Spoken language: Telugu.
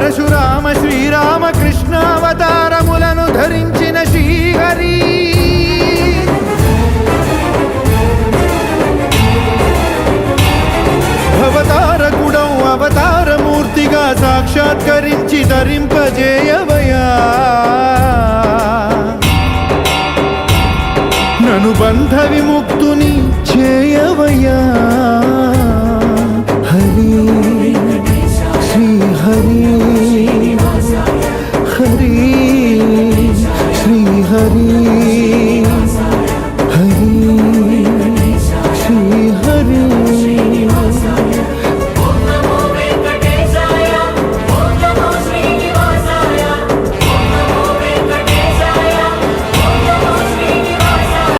పరశురామ శ్రీరామ కృష్ణావతారములను ధరించిన శ్రీహరి అవతారకుడౌ అవతారమూర్తిగా సాక్షాత్కరించి ధరింపజేయవయా నను బంధ విముక్తుని చేయవయా హరి శ్రీ హరి హరి